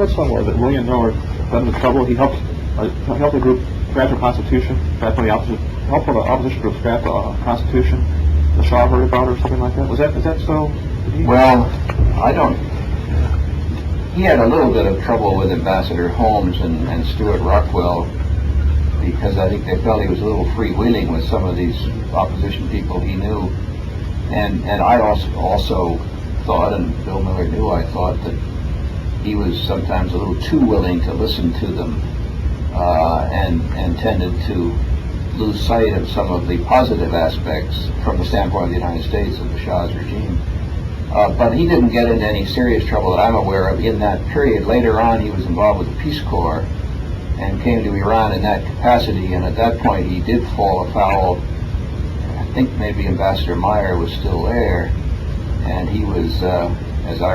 read somewhere that William Miller got into trouble. He helped the group draft a constitution, helped the opposition group draft a constitution. The Shah heard about it or something like that. Is that so? Well, I don't. He had a little bit of trouble with Ambassador Holmes and Stuart Rockwell, because I think they felt he was a little freewheeling with some of these opposition people he knew. And I also thought, and Bill Miller knew, I thought that he was sometimes a little too willing to listen to them, and tended to lose sight of some of the positive aspects from the standpoint of the United States of the Shah's regime. But he didn't get into any serious trouble that I'm aware of in that period. Later on, he was involved with the Peace Corps and came to Iran in that capacity, and at that point he did fall afoul. I think maybe Ambassador Meyer was still there, and he was, as I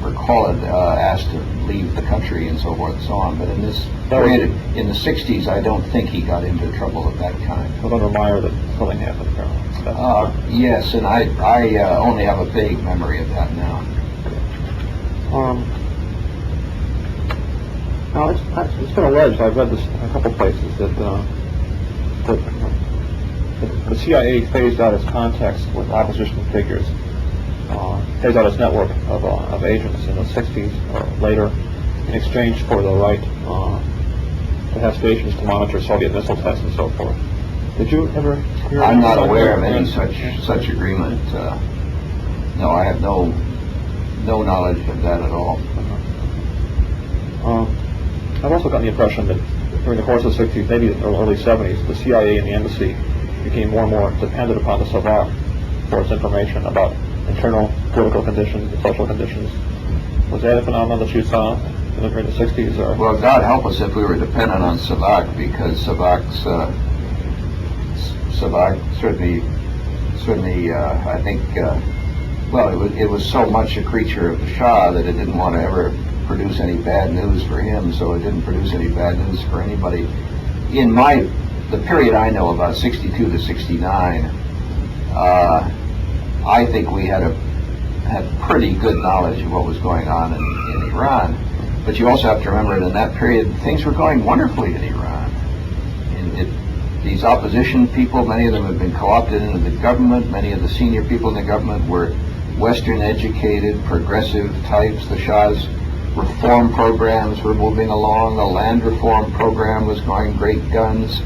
recall it, asked to leave the country and so forth and so on. But in this period, in the 60s, I don't think he got into trouble of that kind. Well, under Meyer, that something happened, apparently. Yes, and I only have a vague memory of that now. Now, it's been alleged, I've read this in a couple places, that the CIA phased out its contacts with opposition figures, phased out its network of agents in the 60s or later, in exchange for the right to have stations to monitor Soviet missile tests and so forth. Did you ever hear? I'm not aware of any such agreement. No, I have no knowledge of that at all. I've also gotten the impression that during the course of the 60s, maybe the early 70s, the CIA and the embassy became more and more dependent upon the Savak for its information about internal political conditions and social conditions. Was that a phenomenon that you saw during the 60s? Or? Well, God help us if we were dependent on Savak, because Savak certainly, I think, well, it was so much a creature of the Shah that it didn't want to ever produce any bad news for him, so it didn't produce any bad news for anybody. In the period I know, about 62 to 69, I think we had pretty good knowledge of what was going on in Iran. But you also have to remember that in that period, things were going wonderfully in Iran. These opposition people, many of them had been co-opted into the government. Many of the senior people in the government were Western-educated, progressive types. The Shah's reform programs were moving along. The land reform program was going great guns.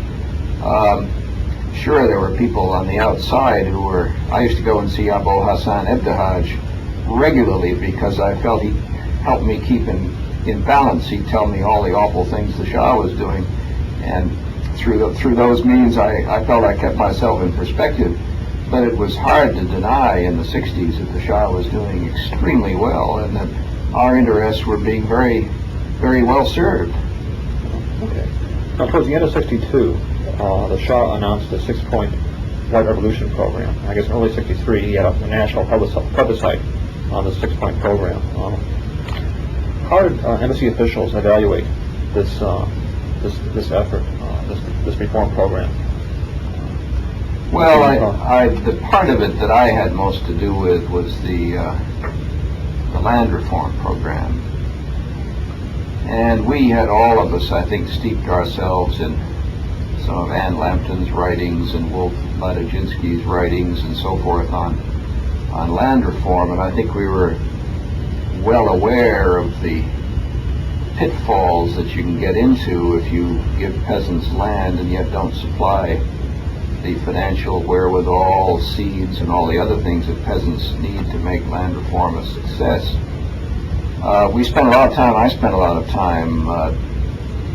Sure, there were people on the outside who were... I used to go and see Abu Hassan Ebdahaj regularly because I felt he helped me keep in balance. He'd tell me all the awful things the Shah was doing, and through those means I felt I kept myself in perspective. But it was hard to deny in the 60s that the Shah was doing extremely well, and that our interests were being very, very well served. Okay. Now, towards the end of 62, the Shah announced a 6-point White Revolution program. I guess in early 63, he had a national plebiscite on the 6-point program. How did embassy officials evaluate this effort, this reform program? Well, the part of it that I had most to do with was the land reform program. And we had, all of us, I think, steeped ourselves in some of Anne Lambton's writings and Wolf Latojinsky's writings and so forth on land reform, and I think we were well aware of the pitfalls that you can get into if you give peasants land and yet don't supply the financial wherewithal, seeds, and all the other things that peasants need to make land reform a success. I spent a lot of time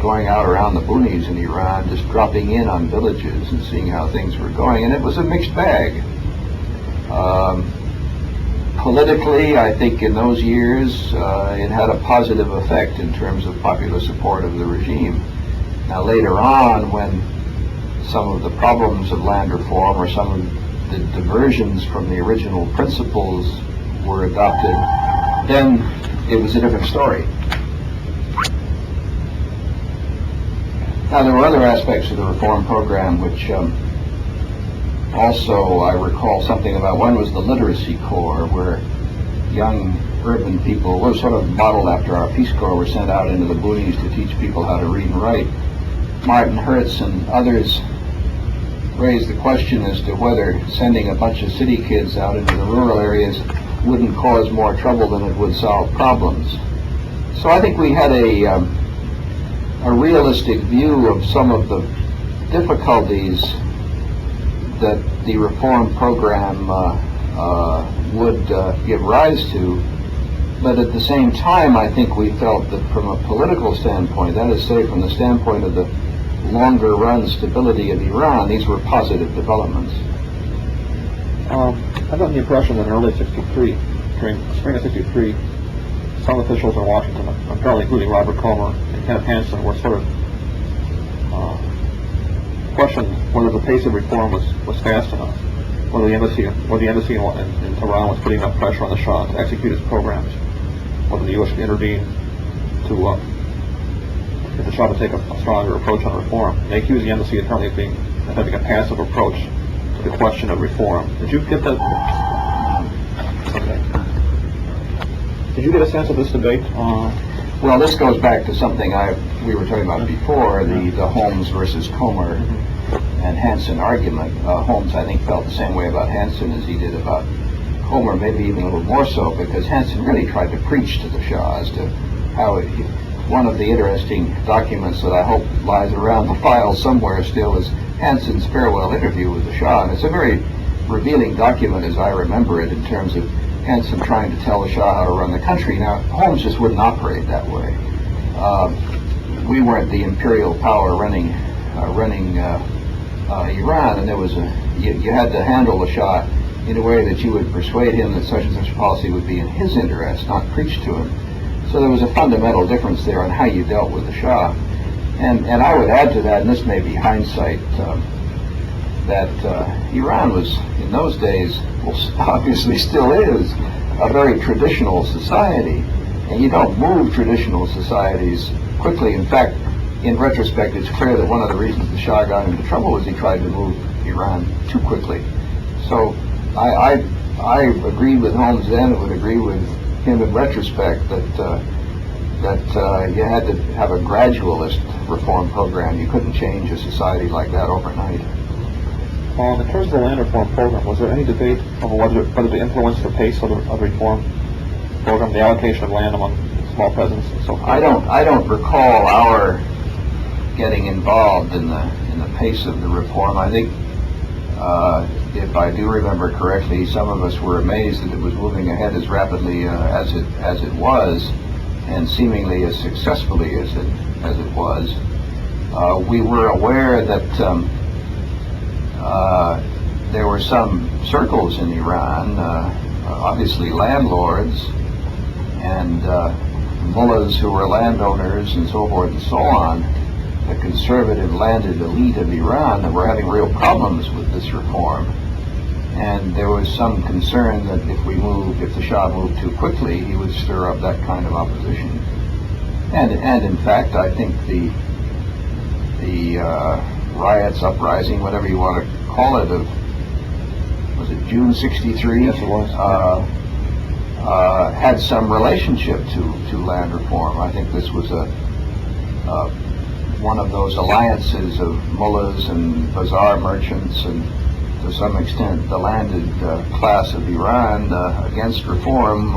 going out around the boonies in Iran, just dropping in on villages and seeing how things were going, and it was a mixed bag. Politically, I think in those years it had a positive effect in terms of popular support of the regime. Now later on, when some of the problems of land reform or some of the diversions from the original principles were adopted, then it was a different story. Now there were other aspects of the reform program which also I recall something about. One was the literacy corps, where young urban people, were sort of modeled after our Peace Corps, were sent out into the boonies to teach people how to read and write. Martin Hertz and others raised the question as to whether sending a bunch of city kids out into the rural areas wouldn't cause more trouble than it would solve problems. So I think we had a realistic view of some of the difficulties that the reform program would give rise to, but at the same time I think we felt that from a political standpoint, that is, say, from the standpoint of the longer run stability of Iran, these were positive developments. I got the impression that in early 63, during spring of 63, some officials in Washington, apparently including Robert Comer and Kenneth Hansen, were sort of questioned whether the pace of reform was fast enough, whether the embassy in Tehran was putting enough pressure on the Shah to execute his programs, whether the U.S. should intervene to get the Shah to take a stronger approach on reform. They accused the embassy apparently of having a passive approach to the question of reform. Did you get that? Okay. Did you get a sense of this debate? Well, this goes back to something we were talking about before, the Holmes versus Comer and Hansen argument. Holmes, I think, felt the same way about Hansen as he did about Comer, maybe even a little more so, because Hansen really tried to preach to the Shah as to how one of the interesting documents that I hope lies around the file somewhere still is Hansen's farewell interview with the Shah, and it's a very revealing document as I remember it in terms of Hansen trying to tell the Shah how to run the country. Now, Holmes just wouldn't operate that way. We weren't the imperial power running Iran, and there was you had to handle the Shah in a way that you would persuade him that such and such a policy would be in his interest, not preach to him. So there was a fundamental difference there on how you dealt with the Shah. And I would add to that, and this may be hindsight, that Iran was, in those days, well, obviously still is, a very traditional society. And you don't move traditional societies quickly. In fact, in retrospect, it's clear that one of the reasons the Shah got into trouble was he tried to move Iran too quickly. So I agreed with Holmes then, and would agree with him in retrospect, that you had to have a gradualist reform program. You couldn't change a society like that overnight. In terms of the land reform program, was there any debate over whether to influence the pace of the reform program, the allocation of land among small peasants and so forth? I don't recall our getting involved in the pace of the reform. I think, if I do remember correctly, some of us were amazed that it was moving ahead as rapidly as it was, and seemingly as successfully as it was. We were aware that there were some circles in Iran, obviously landlords and mullahs who were landowners and so forth and so on, the conservative landed elite of Iran, that were having real problems with this reform. And there was some concern that if the Shah moved too quickly, he would stir up that kind of opposition. And in fact, I think the riots, uprising, whatever you want to call it, was it June '63? Yes, it was. Had some relationship to land reform. I think this was one of those alliances of mullahs and bazaar merchants and, to some extent, the landed class of Iran against reform,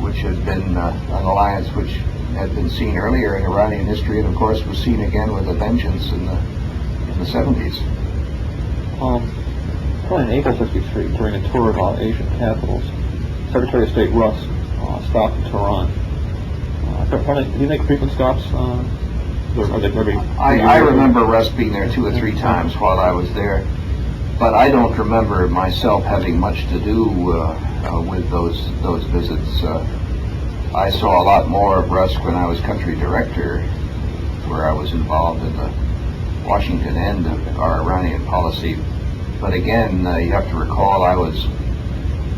which had been an alliance which had been seen earlier in Iranian history, and of course was seen again with a vengeance in the 70s. Probably in April '63, during a tour of Asian capitals, Secretary of State Russ stopped in Tehran. Did he make frequent stops? I remember Russ being there 2 or 3 times while I was there, but I don't remember myself having much to do with those visits. I saw a lot more of Russ when I was country director, where I was involved in the Washington end of our Iranian policy. But again, you have to recall I was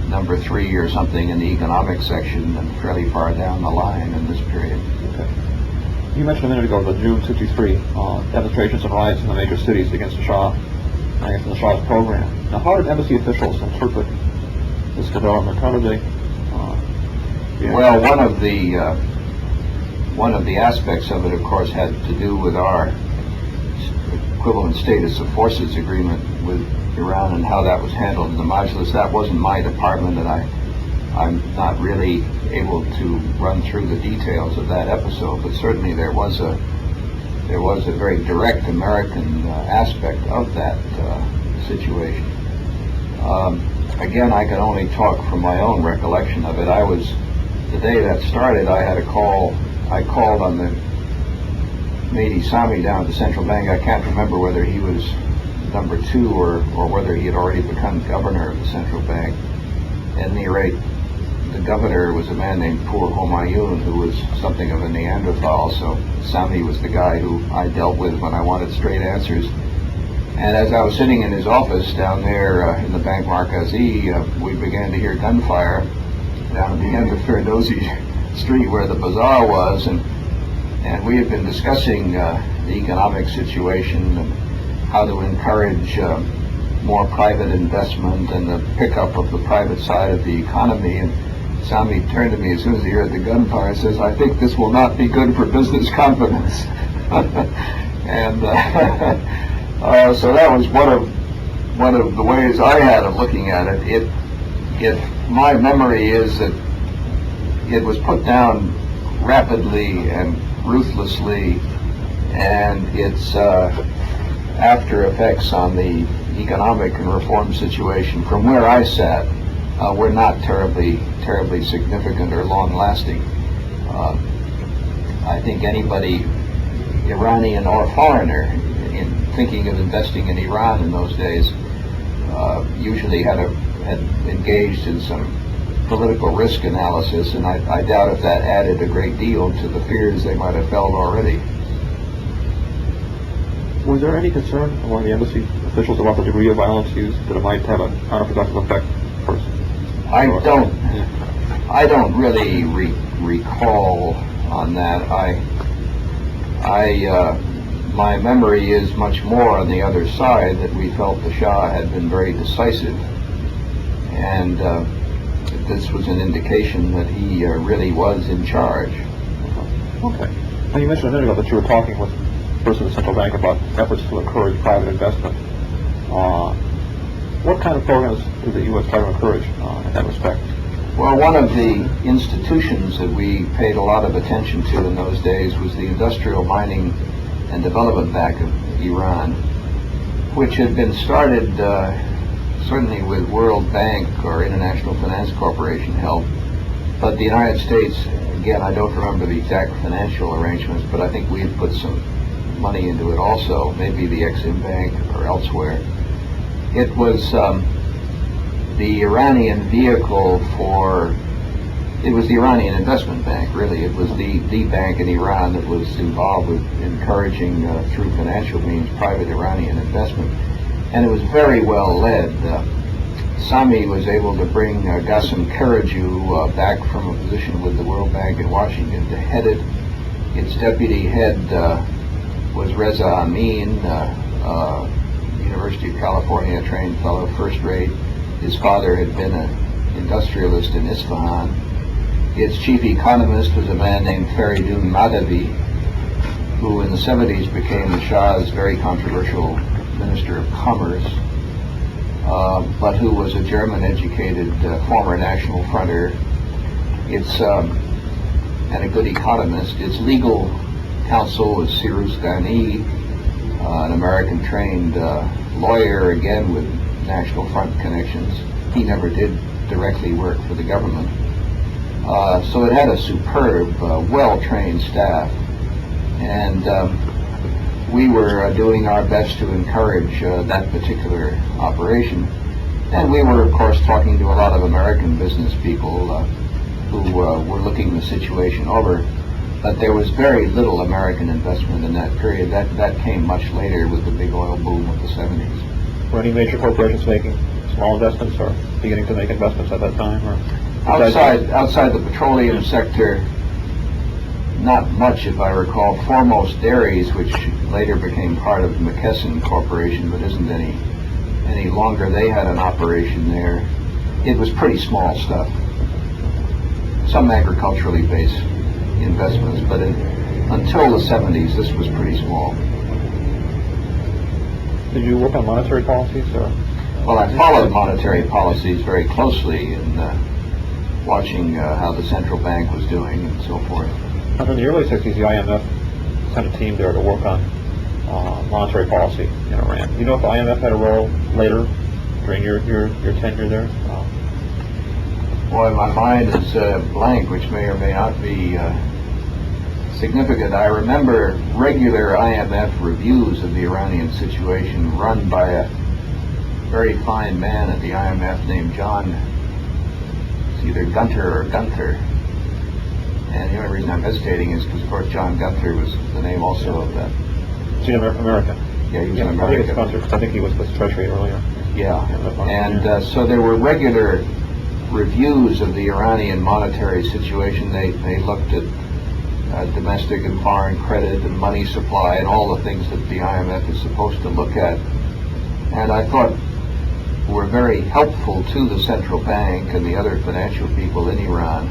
number 3 or something in the economic section and fairly far down the line in this period. Okay. You mentioned a minute ago the June '63 demonstrations and riots in the major cities against the Shah, against the Shah's program. Now, how did embassy officials interpret this development? How did they Well, one of the aspects of it, of course, had to do with our equivalent status of forces agreement with Iran and how that was handled in the Majlis. That wasn't my department, and I'm not really able to run through the details of that episode, but certainly there was a very direct American aspect of that situation. Again, I can only talk from my own recollection of it. The day that started, I called on the Mehdi Sami down at the central bank. I can't remember whether he was number 2 or whether he had already become governor of the central bank. At any rate, the governor was a man named Pur Homayun, who was something of a Neanderthal, so Sami was the guy who I dealt with when I wanted straight answers. And as I was sitting in his office down there in the Bank Markazi, we began to hear gunfire down at the end of Ferdowsi Street where the bazaar was, and we had been discussing the economic situation and how to encourage more private investment and the pickup of the private side of the economy. And Sami turned to me as soon as he heard the gunfire and says, "I think this will not be good for business confidence." And so that was one of the ways I had of looking at it. My memory is that it was put down rapidly and ruthlessly, and its after effects on the economic and reform situation from where I sat were not terribly significant or long-lasting. I think anybody, Iranian or foreigner, in thinking of investing in Iran in those days, usually had engaged in some political risk analysis, and I doubt if that added a great deal to the fears they might have felt already. Was there any concern among the embassy officials about the degree of violence used, that it might have a counterproductive effect first? I don't really recall on that. My memory is much more on the other side, that we felt the Shah had been very decisive, and this was an indication that he really was in charge. Okay. Now, you mentioned a minute ago that you were talking with the person of the central bank about efforts to encourage private investment. What kind of programs did the U.S. try to encourage in that respect? Well, one of the institutions that we paid a lot of attention to in those days was the Industrial Mining and Development Bank of Iran, which had been started certainly with World Bank or International Finance Corporation help, but the United States, again, I don't remember the exact financial arrangements, but I think we had put some money into it also, maybe the Exim Bank or elsewhere. It was the Iranian vehicle it was the Iranian Investment Bank, really. It was the bank in Iran that was involved with encouraging, through financial means, private Iranian investment. And it was very well led. Sami was able to bring Qasem Karaju back from a position with the World Bank in Washington to head it. Its deputy head was Reza Amin, University of California trained fellow, first rate. His father had been an industrialist in Isfahan. Its chief economist was a man named Feridun Madavi, who in the 70s became the Shah's very controversial Minister of Commerce, but who was a German-educated former National Fronter. And a good economist. Its legal counsel was Cyrus Ghani, an American-trained lawyer, again with National Front connections. He never did directly work for the government. So it had a superb, well-trained staff, and we were doing our best to encourage that particular operation. And we were, of course, talking to a lot of American business people who were looking the situation over. But there was very little American investment in that period. That came much later with the big oil boom of the 70s. Were any major corporations making small investments or beginning to make investments at that time? Or outside the petroleum sector, not much, if I recall. Foremost Dairies, which later became part of McKesson Corporation, but isn't any longer. They had an operation there. It was pretty small stuff. some agriculturally based investments, but until the 70s, this was pretty small. Did you work on monetary policies, or? Well, I followed monetary policies very closely in watching how the central bank was doing and so forth. In the early 60s, the IMF sent a team there to work on monetary policy in Iran. Do you know if the IMF had a role later during your tenure there? Boy, my mind is blank, which may or may not be significant. I remember regular IMF reviews of the Iranian situation run by a very fine man at the IMF named John, it's either Gunter or Gunther. And the only reason I'm hesitating is because, of course, John Gunther was the name also of that. Is he an American? Yeah, he was an American. I think it's Gunther, because I think he was with Treasury earlier. Yeah, and so there were regular reviews of the Iranian monetary situation. They looked at domestic and foreign credit and money supply and all the things that the IMF is supposed to look at. And I thought were very helpful to the central bank and the other financial people in Iran,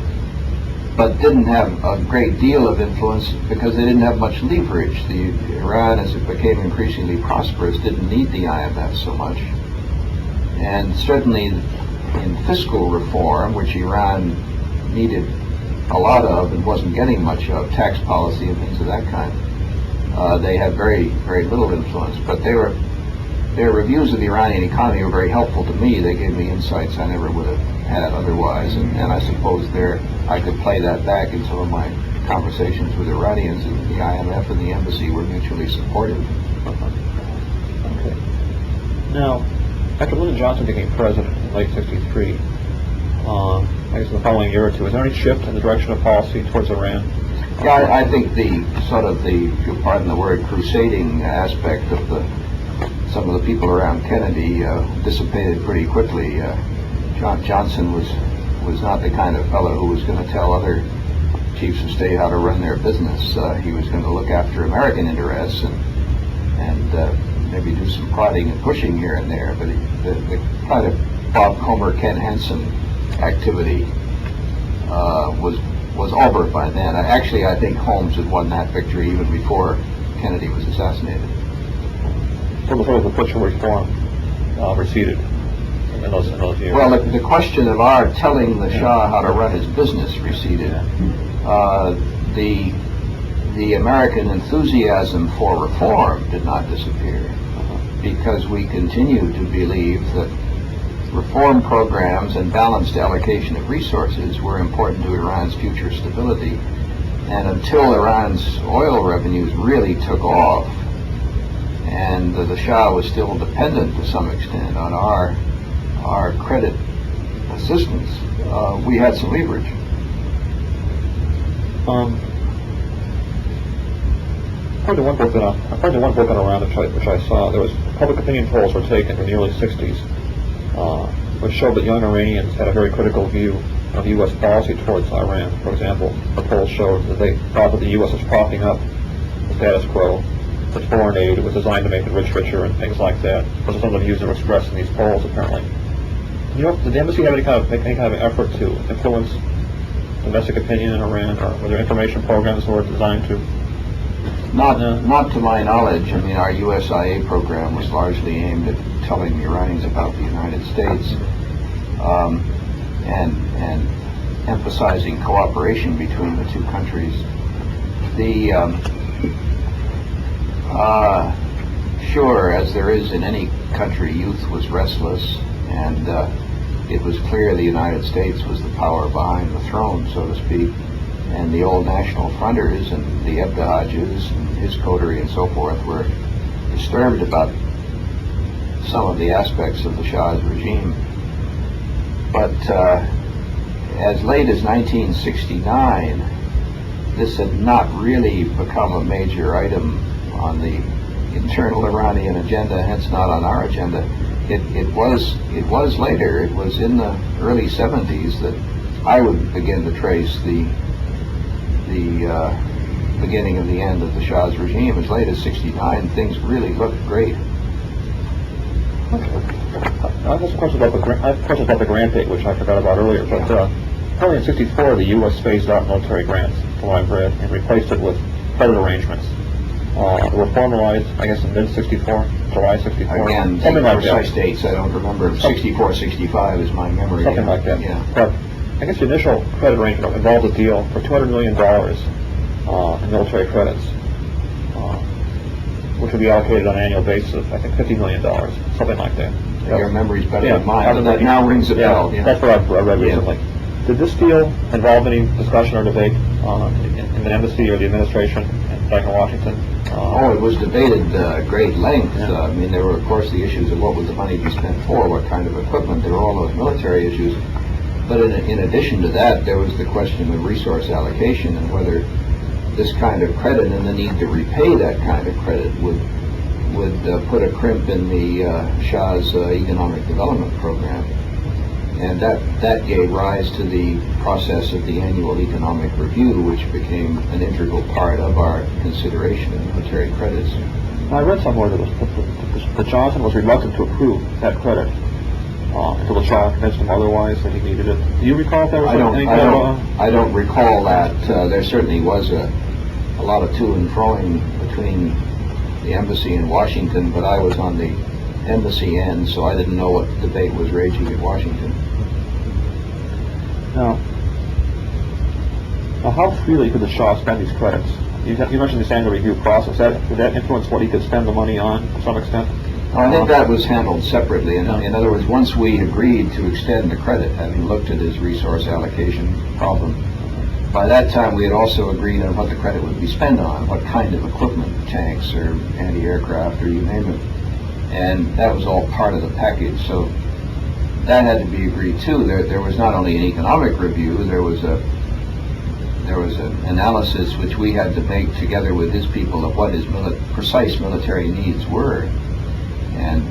but didn't have a great deal of influence because they didn't have much leverage. Iran, as it became increasingly prosperous, didn't need the IMF so much. And certainly in fiscal reform, which Iran needed a lot of and wasn't getting much of, tax policy and things of that kind, they had very, very little influence. But their reviews of the Iranian economy were very helpful to me. They gave me insights I never would have had otherwise, and I suppose I could play that back in some of my conversations with Iranians, and the IMF and the embassy were mutually supportive. Okay. Now, after Lyndon Johnson became president in late '63, I guess in the following year or two, is there any shift in the direction of policy towards Iran? Yeah, I think if you'll pardon the word, crusading aspect of some of the people around Kennedy dissipated pretty quickly. Johnson was not the kind of fellow who was going to tell other chiefs of state how to run their business. He was going to look after American interests and maybe do some prodding and pushing here and there. But the kind of Bob Comer, Ken Hansen activity was over by then. Actually, I think Holmes had won that victory even before Kennedy was assassinated. So the push for reform receded in those years. Well, the question of our telling the Shah how to run his business receded. The American enthusiasm for reform did not disappear because we continue to believe that reform programs and balanced allocation of resources were important to Iran's future stability. And until Iran's oil revenues really took off, and the Shah was still dependent to some extent on our credit assistance, we had some leverage. According to one book on Iran which I saw, there was public opinion polls were taken in the early '60s, which showed that young Iranians had a very critical view of U.S. policy towards Iran. For example, the polls showed that they thought that the U.S. was propping up the status quo, that foreign aid was designed to make the rich richer and things like that. Those are some of the views that were expressed in these polls, apparently. Did the embassy have any kind of effort to influence domestic opinion in Iran, or were there information programs that were designed to? Not to my knowledge. I mean, our USIA program was largely aimed at telling the Iranians about the United States and emphasizing cooperation between the two countries. Sure, as there is in any country, youth was restless, and it was clear the United States was the power behind the throne, so to speak, and the old national fronters and the Ebdahajis and his coterie and so forth were disturbed about some of the aspects of the Shah's regime. But as late as 1969, this had not really become a major item on the internal Iranian agenda, hence not on our agenda. It was later. It was in the early 70s that I would begin to trace the beginning of the end of the Shah's regime. As late as '69, things really looked great. I have questions about the grant date, which I forgot about earlier. But Apparently in 64, the U.S. phased out military grants, from what I've read, and replaced it with credit arrangements. They were formalized, I guess, in mid-64, July 64. Again, something like precise that. dates I don't remember. 64, 65 is my memory. Something like that. Yeah. But I guess the initial credit arrangement involved a deal for $200 million in military credits, which would be allocated on an annual basis of, I think, $50 million, something like that. Your memory's better Yeah, than mine, but that now rings a bell. Yeah, that's what I read Yeah. recently. Did this deal involve any discussion or debate in the embassy or the administration back in Washington? Oh, it was debated at great length. Yeah. I mean, there were, of course, the issues of what would the money be spent for, what kind of equipment. There were all those military issues. But in addition to that, there was the question of resource allocation and whether this kind of credit and the need to repay that kind of credit would put a crimp in the Shah's economic development program. And that gave rise to the process of the annual economic review, which became an integral part of our consideration of military credits. I read somewhere that Johnson was reluctant to approve that credit until the Shah convinced him otherwise that he needed it. Do you recall if there was anything? I don't recall that. There certainly was a lot of to and froing between the embassy in Washington, but I was on the embassy end, so I didn't know what debate was raging in Washington. Now, how freely could the Shah spend these credits? You mentioned this annual review process. Did that influence what he could spend the money on to some extent? I think that was handled separately. In other words, once we agreed to extend the credit, having looked at his resource allocation problem, by that time we had also agreed on what the credit would be spent on, what kind of equipment, tanks or anti-aircraft or you name it. And that was all part of the package. So that had to be agreed too. There was not only an economic review, there was an analysis which we had to make together with his people of what his precise military needs were. And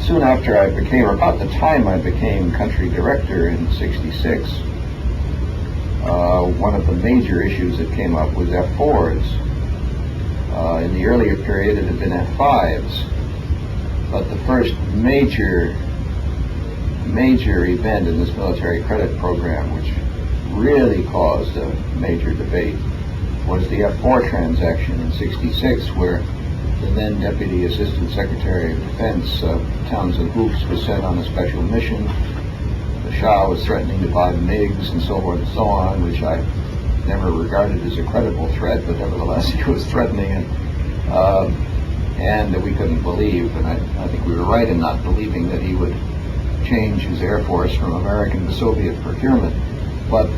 soon after I became, or about the time I became country director in '66, one of the major issues that came up was F4s. In the earlier period it had been F5s, but the first major event in this military credit program, which really caused a major debate, was the F4 transaction in '66, where the then Deputy Assistant Secretary of Defense, Townsend Hoofs, was sent on a special mission. The Shah was threatening to buy MiGs and so forth and so on, which I never regarded as a credible threat, but nevertheless he was threatening it. And we couldn't believe, and I think we were right in not believing that he would change his Air Force from American to Soviet procurement. But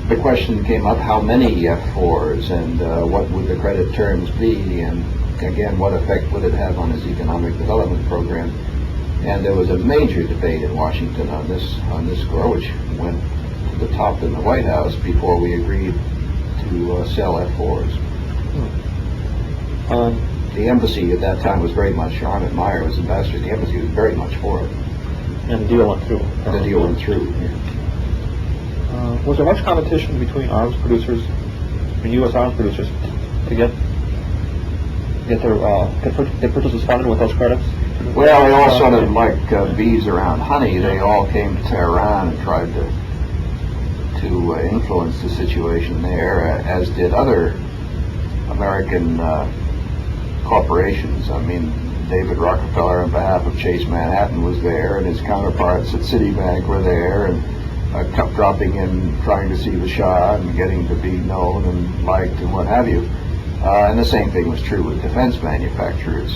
the question came up, how many F4s and what would the credit terms be, and again, what effect would it have on his economic development program? And there was a major debate in Washington on this score, which went to the top in the White House before we agreed to sell F4s. The embassy at that time was very much, Arnold Meyer was ambassador, the embassy was very much for it. And the deal went through. The deal went through, yeah. Was there much competition between arms producers and U.S. arms producers to get their purchases funded with those credits? Well, they all sort of like bees around honey. They all came to Tehran and tried to influence the situation there, as did other American corporations. I mean, David Rockefeller on behalf of Chase Manhattan was there, and his counterparts at Citibank were there, and kept dropping in, trying to see the Shah and getting to be known and liked and what have you. And the same thing was true with defense manufacturers.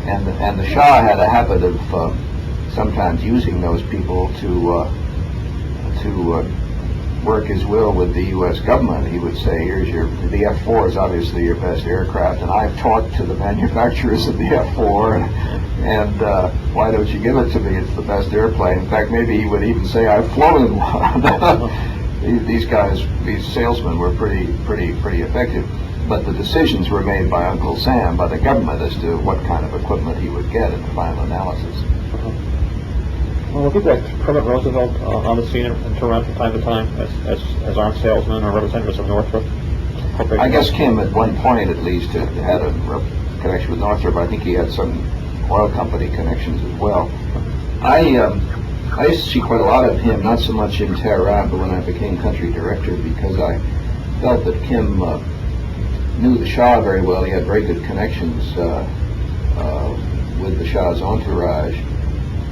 And the Shah had a habit of sometimes using those people to work his will with the U.S. government. He would say, the F-4 is obviously your best aircraft, and I've talked to the manufacturers of the F-4, and why don't you give it to me? It's the best airplane. In fact, maybe he would even say, I've flown in one. These guys, these salesmen were pretty effective. But the decisions were made by Uncle Sam, by the government, as to what kind of equipment he would get in the final analysis. Well, people like President Roosevelt on the scene in Tehran from time to time as arms salesmen or representatives of Northrop. I guess Kim, at one point at least, had a connection with Northrop. I think he had some oil company connections as well. I I used to see quite a lot of him, not so much in Tehran, but when I became country director, because I felt that Kim knew the Shah very well. He had very good connections with the Shah's entourage,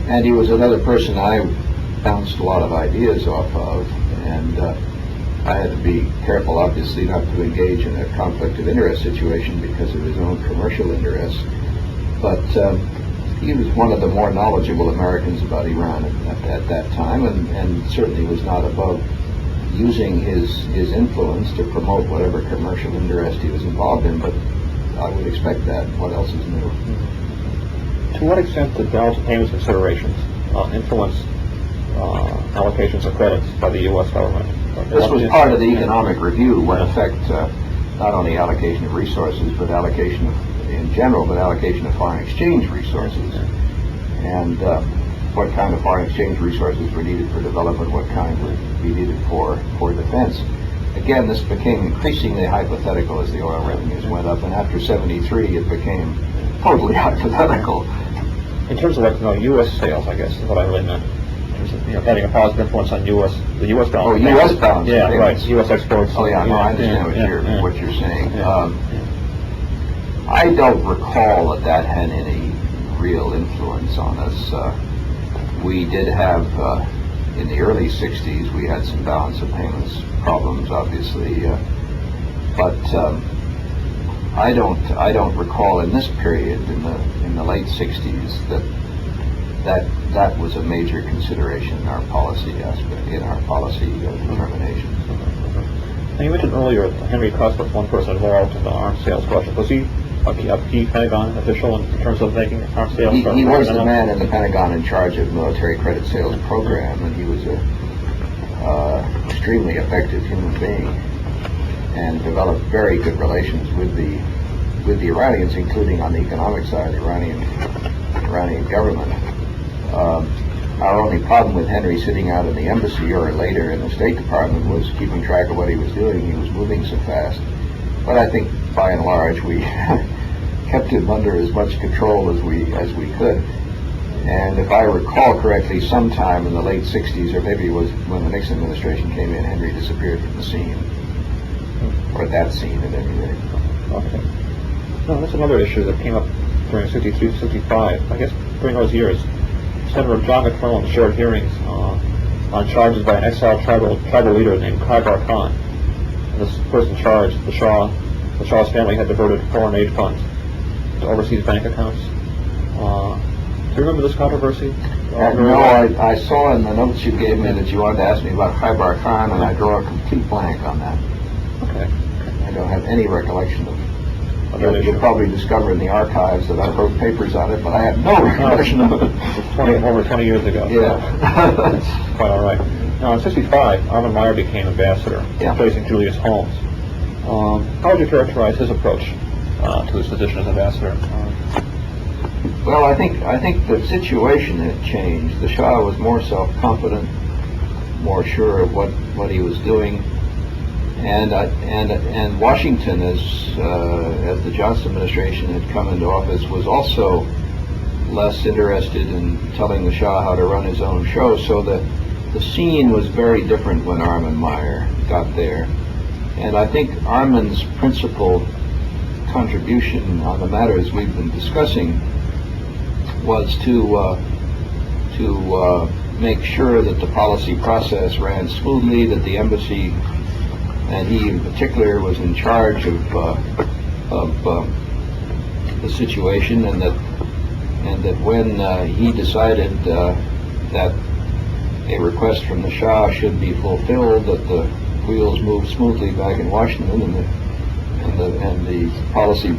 and he was another person I bounced a lot of ideas off of, and I had to be careful, obviously, not to engage in a conflict of interest situation because of his own commercial interests. But he was one of the more knowledgeable Americans about Iran at that time, and certainly was not above using his influence to promote whatever commercial interest he was involved in. But I would expect that. What else is new? To what extent did balance of payments considerations influence allocations of credits by the U.S. government? This was part of the economic review, what affect not only allocation of resources, but allocation of, in general, but allocation of foreign exchange resources, and what kind of foreign exchange resources were needed for development, what kind would be needed for defense. Again, this became increasingly hypothetical as the oil revenues went up, and after '73, it became totally hypothetical. In terms of U.S. sales, I guess is what I really meant. Having a positive influence on the U.S. balance. Oh, U.S. balance. Yeah, right. U.S. exports. Oh, yeah. No, I understand what you're saying. I don't recall that had any real influence on us. We did have, in the early '60s, we had some balance of payments problems, obviously, but I don't recall in this period, in the late '60s, that was a major consideration in our policy aspect, in our policy determination. Now, you mentioned earlier that Henry Cuss was one person involved in the arms sales question. Was he a key Pentagon official in terms of making arms sales? He was the man in the Pentagon in charge of military credit sales program, and he was an extremely effective human being, and developed very good relations with the Iranians, including on the economic side, the Iranian government. Our only problem with Henry sitting out in the embassy or later in the State Department was keeping track of what he was doing. He was moving so fast. But I think, by and large, we kept him under as much control as we could. And if I recall correctly, sometime in the late '60s, or maybe it was when the Nixon administration came in, Henry disappeared from the scene, or that scene at any rate. Okay. No, that's another issue that came up during '63, '65. I guess during those years, Senator John McClellan shared hearings on charges by an exiled tribal leader named Khyber Khan. And this person charged the Shah's family had diverted foreign aid funds to overseas bank accounts. Do you remember this controversy? No, I saw in the notes you gave me that you wanted to ask me about Khyber Khan, and I draw a complete blank on that. Okay. I don't have any recollection of it. You'll probably discover in the archives that I wrote papers on it, but I have no recollection of it. It's over 20 years ago. Yeah. That's quite all right. Now, in '65, Armin Meier became ambassador, replacing Julius Holmes. How would you characterize his approach to his position as ambassador? Well, I think the situation had changed. The Shah was more self-confident, more sure of what he was doing. And Washington, as the Johnson administration had come into office, was also less interested in telling the Shah how to run his own show. So the scene was very different when Armin Meier got there. And I think Armin's principal contribution on the matters we've been discussing was to make sure that the policy process ran smoothly, that the embassy, and he in particular, was in charge of the situation, and that when he decided that a request from the Shah should be fulfilled, that the wheels moved smoothly back in Washington, and the policy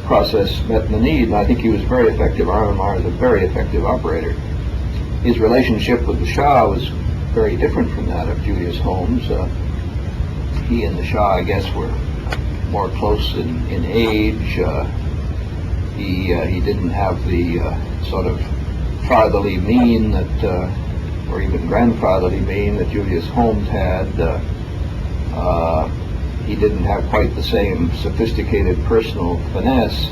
process met the need. And I think he was very effective. Armin Meier is a very effective operator. His relationship with the Shah was very different from that of Julius Holmes. He and the Shah, I guess, were more close in age. He didn't have the sort of fatherly mien that, or even grandfatherly mien that Julius Holmes had. He didn't have quite the same sophisticated personal finesse.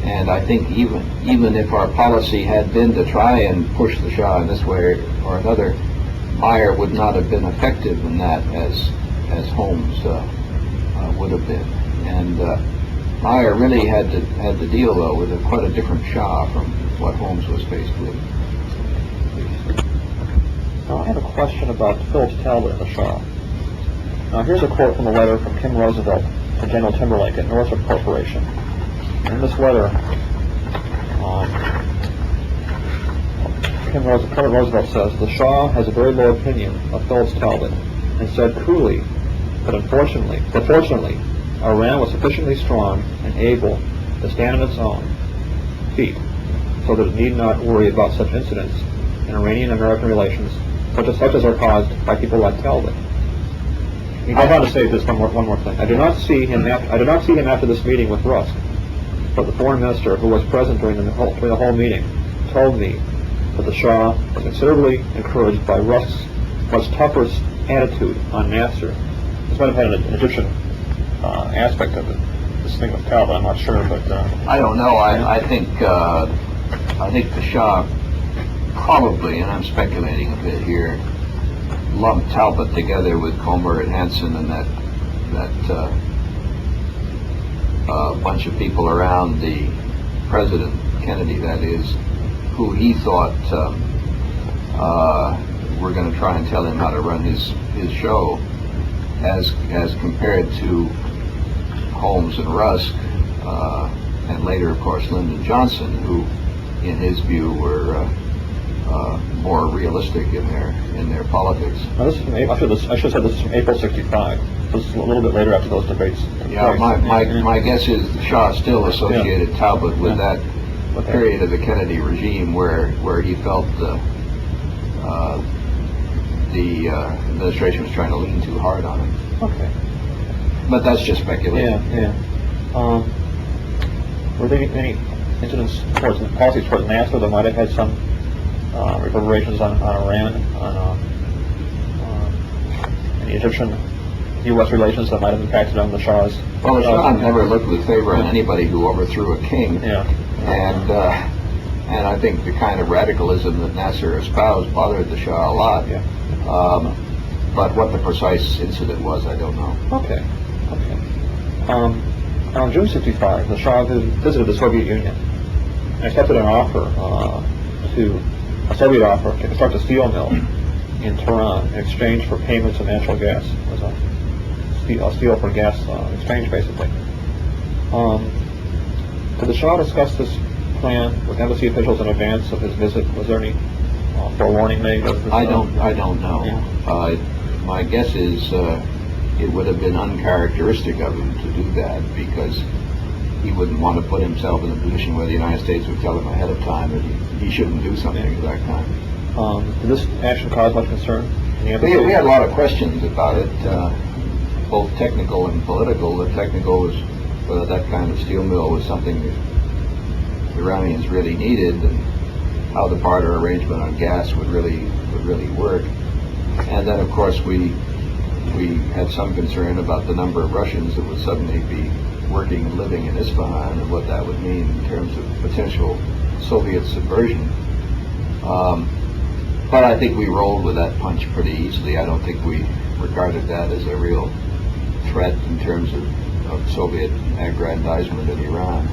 And I think even if our policy had been to try and push the Shah in this way or another, Meyer would not have been effective in that as Holmes would have been. And Meyer really had to deal, though, with quite a different Shah from what Holmes was faced with. Now, I have a question about Phillips Talbot and the Shah. Now, here's a quote from a letter from Kim Roosevelt to General Timberlake at Northrop Corporation. And in this letter, President Roosevelt says, "The Shah has a very low opinion of Phillips Talbot, and said coolly, but fortunately, Iran was sufficiently strong and able to stand on its own feet, so that it need not worry about such incidents in Iranian-American relations, such as are caused by people like Talbot." He goes on to say this one more thing. I do not see him after this meeting with Rusk, but the foreign minister who was present during the whole meeting told me that the Shah was considerably encouraged by Rusk's much tougher attitude on Nasser. This might have had an Egyptian aspect of it. This thing with Talbot, I'm not sure, but I don't know. I think the Shah probably, and I'm speculating a bit here, lumped Talbot together with Comer and Hansen and that bunch of people around the President Kennedy, that is, who he thought were going to try and tell him how to run his show, as compared to Holmes and Rusk, and later, of course, Lyndon Johnson, who, in his view, were more realistic in their politics. Now this is from I should have said this is from April '65. This is a little bit later after those debates took Yeah, place. my guess is the Shah still associated Talbot with that period of the Kennedy regime where he felt the administration was trying to lean too hard on him. Okay. But that's just speculation. Yeah. Were there any incidents policies towards Nasser that might have had some reverberations on Iran, on any Egyptian-U.S. relations that might have impacted on the Shah's? Well, the Shah never looked with favor on anybody who overthrew a king. Yeah. And I think the kind of radicalism that Nasser espoused bothered the Shah a lot. Yeah. But what the precise incident was, I don't know. Okay. On June '65, the Shah visited the Soviet Union and accepted an offer a Soviet offer to construct a steel mill in Tehran in exchange for payments of natural gas. It was a steel for gas exchange, basically. Did the Shah discuss this plan with embassy officials in advance of his visit? Was there any forewarning made? I don't know. Yeah. My guess is it would have been uncharacteristic of him to do that, because he wouldn't want to put himself in a position where the United States would tell him ahead of time that he shouldn't do something at that time. Did this action cause much concern? We had a lot of questions about it, both technical and political. The technical was whether that kind of steel mill was something that the Iranians really needed, and how the barter arrangement on gas would really work. And then, of course, we had some concern about the number of Russians that would suddenly be working and living in Isfahan, and what that would mean in terms of potential Soviet subversion. But I think we rolled with that punch pretty easily. I don't think we regarded that as a real threat in terms of Soviet aggrandizement in Iran.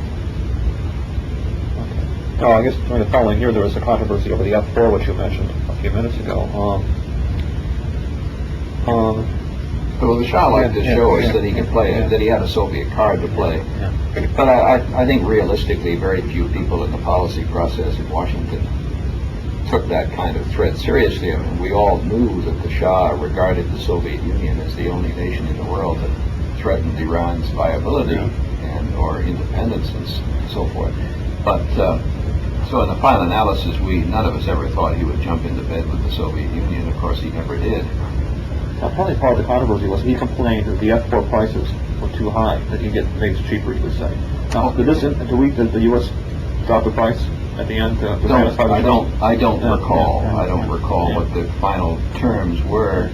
Okay. Oh, I guess during the following year there was a controversy over the F-4, which you mentioned a few minutes ago. Well, the Shah liked to show us that he could play, that he had a Soviet card to play. But I think realistically, very few people in the policy process in Washington took that kind of threat seriously. I mean, we all knew that the Shah regarded the Soviet Union as the only nation in the world that threatened Iran's viability or independence and so forth. But so in the final analysis, none of us ever thought he would jump into bed with the Soviet Union. Of course, he never did. Probably part of the controversy was he complained that the F-4 prices were too high, that you get things cheaper, he would say. Now, did the U.S. drop the price at the end to satisfy the I don't recall. I don't recall what the final terms were.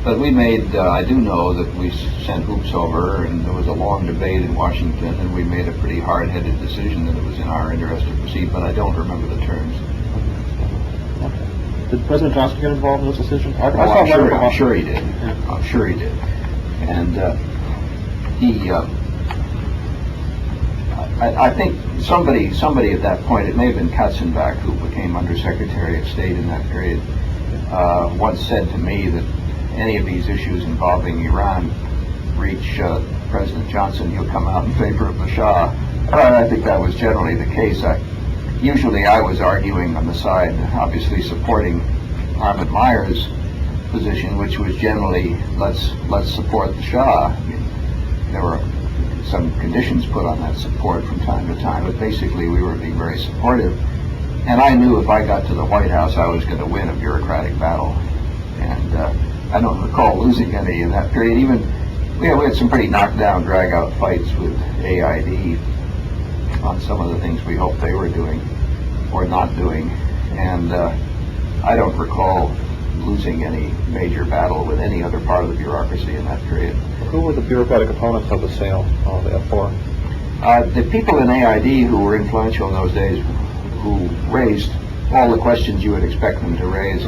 But we made, I do know that we sent hoops over, and there was a long debate in Washington, and we made a pretty hard-headed decision that it was in our interest to proceed, but I don't remember the terms. Okay. Did President Johnson get involved in this decision? I'm sure he did. Yeah. I'm sure he did. And I think somebody at that point, it may have been Katzenbach, who became Undersecretary of State in that period, once said to me that any of these issues involving Iran reach President Johnson, he'll come out in favor of the Shah. I think that was generally the case. Usually I was arguing on the side, obviously supporting Armand Meyer's position, which was generally let's support the Shah. I mean, there were some conditions put on that support from time to time, but basically we were being very supportive. And I knew if I got to the White House, I was going to win a bureaucratic battle. And I don't recall losing any in that period. Even we had some pretty knockdown, drag-out fights with AID on some of the things we hoped they were doing or not doing. And I don't recall losing any major battle with any other part of the bureaucracy in that period. Who were the bureaucratic opponents of the sale of the F-4? The people in AID who were influential in those days, who raised all the questions you would expect them to raise.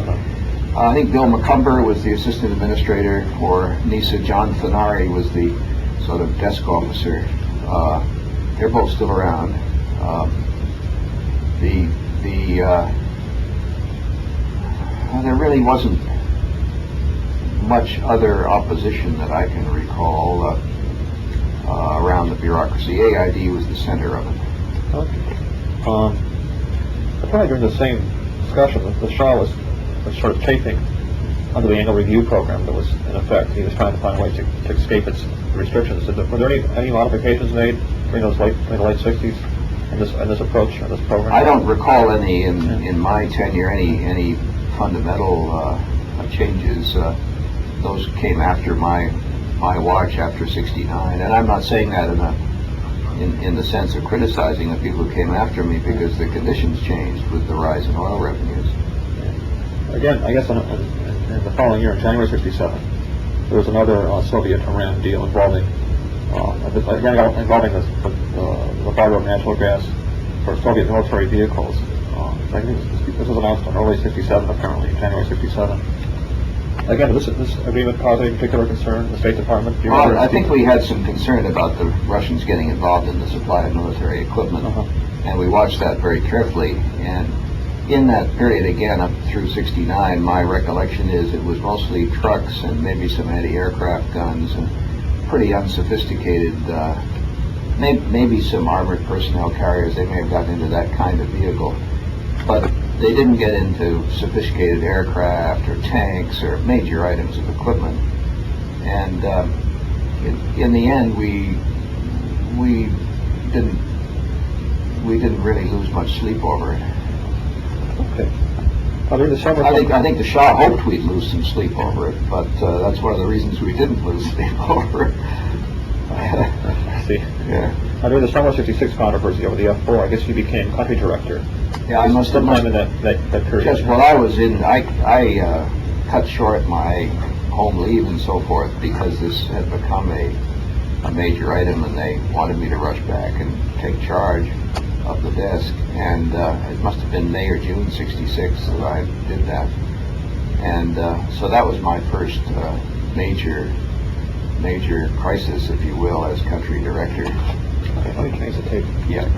I think Bill McCumber was the assistant administrator for NISA. John Fenari was the sort of desk officer. They're both still around. There really wasn't much other opposition that I can recall around the bureaucracy. AID was the center of it. Okay. Apparently during the same discussion, the Shah was sort of chafing under the annual review program that was in effect. He was trying to find a way to escape its restrictions. Were there any modifications made during the late 60s in this approach, in this program? I don't recall any in my tenure, any fundamental changes. Those came after my watch, after '69, and I'm not saying that in the sense of criticizing the people who came after me, because the conditions changed with the rise in oil revenues. Again, I guess in the following year, in January '67, there was another Soviet-Iran deal involving the barter of natural gas for Soviet military vehicles. I think this was announced in early '67, apparently, January '67. Again, this agreement caused any particular concern in the State Department? Well, I think we had some concern about the Russians getting involved in the supply of military equipment, and we watched that very carefully. And in that period, again, up through '69, my recollection is it was mostly trucks and maybe some anti-aircraft guns and pretty unsophisticated, maybe some armored personnel carriers. They may have gotten into that kind of vehicle, but they didn't get into sophisticated aircraft or tanks or major items of equipment. And in the end, we didn't really lose much sleep over it. Okay. I think the Shah hoped we'd lose some sleep over it, but that's one of the reasons we didn't lose sleep over it. I see. Yeah. During the summer '66 controversy over the F-4, I guess you became country director. Yeah, I must have sometime in that period. Yes, well, I was in. I cut short my home leave and so forth because this had become a major item, and they wanted me to rush back and take charge of the desk. And it must have been May or June '66 that I did that. And so that was my first major crisis, if you will, as country director. Okay, let me change the tape. Yeah.